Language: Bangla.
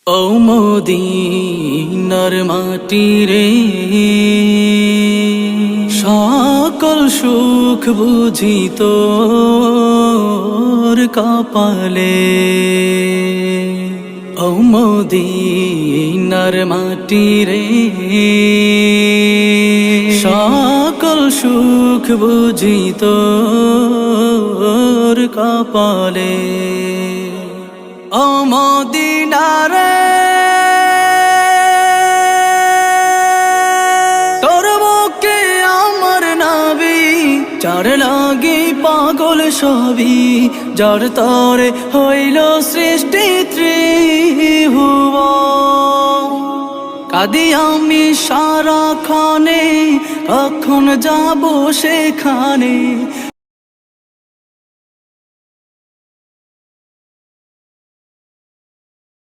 ও মদিনার মাটি রে, সকল সুখ বুঝি তোর কপালে। ও মদিনার মাটি রে, সকল সুখ বুঝি তোর কপালে। ও মদিনা রে, তোর বুকে আমার নাবি, যার লাগি পাগল সবই, যার তরে হইল সৃষ্টি ত্রিভুবন। কাঁদি আমি সারাক্ষণে, কখন যাব সেখানে,